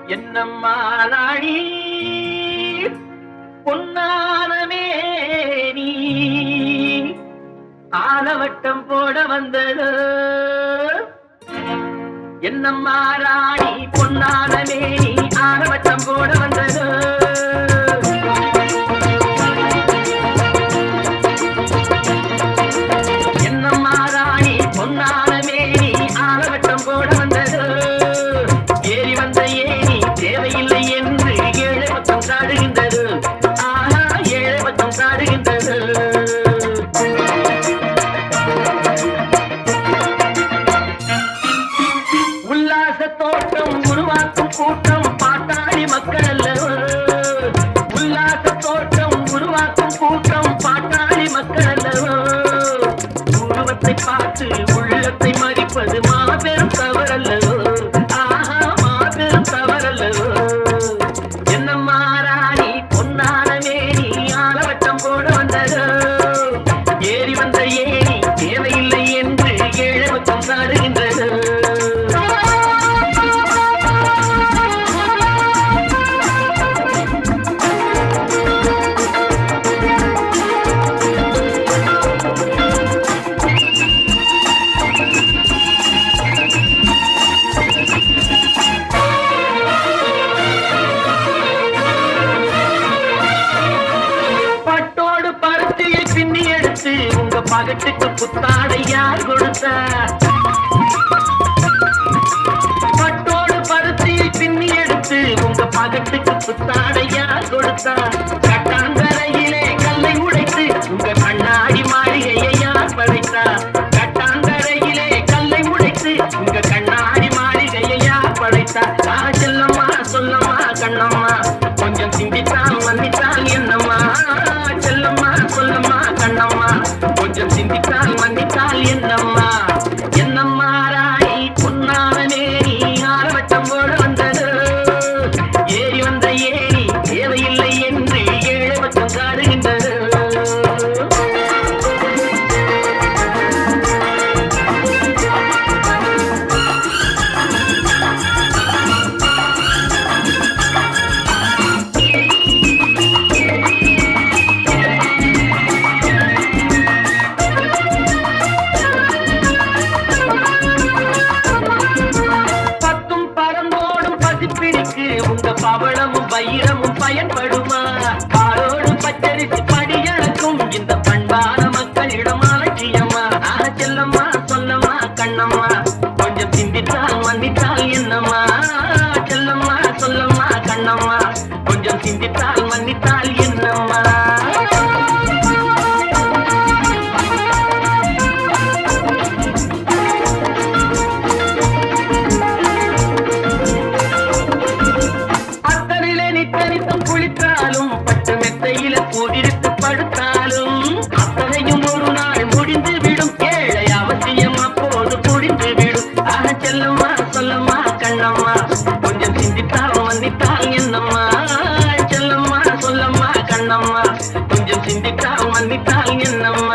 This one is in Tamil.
என்னம்மா நாடி பொன்னானமே நீ ஆலவட்டம் போட வந்தது என்னம்மா ராணி பொன்னானமே நீ ஆலவட்டம் போட வந்தது என்னம்மா ராணி பொன்னானமே நீ ஆலவட்டம் போட வந்தது ஏறி வந்த ஏனி தேவையில்லை என்று ஏழை பக்கம் சாடுகின்றது ஆனா ஏழை பக்கம் சாடுகின்றது உல்லாச தோட்டம் உருவாக்கும் கூட்டம் பாட்டாளி மக்கள் அல்லவோ உல்லாச தோட்டம் உருவாக்கும் கூட்டம் பாட்டாளி மக்கள் அல்லவோ உருவத்தை பார்த்து உள்ளத்தை மதிப்பது மாபெரும் தவறல்லவோ ஆஹா மாபெரும் தவறல்லவோ என்னம்மா ராணி பொன்னானமே நீ ஆலவட்டம் போட வந்ததோ ஏறி வந்த ஏனி தேவையில்லை என்று ஏழை பக்கம் சாடுகின்றது பின்னி எடுத்து உங்க பகட்டுக்கு புத்தாடை யார் கொடுத்த பட்டோடு பருத்தியை பின்னி எடுத்து உங்க பகட்டுக்கு புத்தாடை யார் கொடுத்த கட்டாங்கரையிலே கல்லை உடைத்து உங்க கண்ணாடி மாளிகையை யார் படைத்தார் கட்டாங்கரையிலே கல்லை உடைத்து உங்க கண்ணாடி மாளிகையை யார் படைத்தார் செல்லம்மா சொல்லம்மா கண்ணம்மா கொஞ்சம் சிந்தித்தால் மன்னித்தால் என்னம்மா செல்லம்மா சொல்லம்மா கண்ணம்மா கொஞ்சம் சிந்தித்தால் மன்னித்தால் என்னம்மா என்னம்மா ராணி பொன்னானமே நீ ஆலவட்டம் போட வந்தது ஏறி வந்த ஏனி தேவையில்லை என்று ஏழை பக்கம் சாடுகின்றது உங்க பவளமும் வைரமும் பயன்படுமா பாலோடு பச்சரிசி படியளக்கும் இந்த பண்பான மக்களிடம் அலட்சியமா செல்லம்மா சொல்லம்மா கண்ணம்மா கொஞ்சம் சிந்தித்தால் மன்னித்தால் என்னம்மா செல்லம்மா சொல்லம்மா கண்ணம்மா கொஞ்சம் சிந்தித்தால் மன்னித்தால் என்னம்மா குளித்தாலும் பட்டு மெத்தையில போடிருத்து படுத்தாலும் அத்தனையும் ஒரு நாள் முடிந்து விடும் ஏழை அவசியம் அப்போது புடிந்து விடும் செல்லம்மா சொல்லம்மா கண்ணம்மா கொஞ்சம் சிந்தித்தால் மன்னித்தால் என்னம்மா செல்லம்மா சொல்லம்மா கண்ணம்மா கொஞ்சம் சிந்தித்தால் மன்னித்தால் என்னம்மா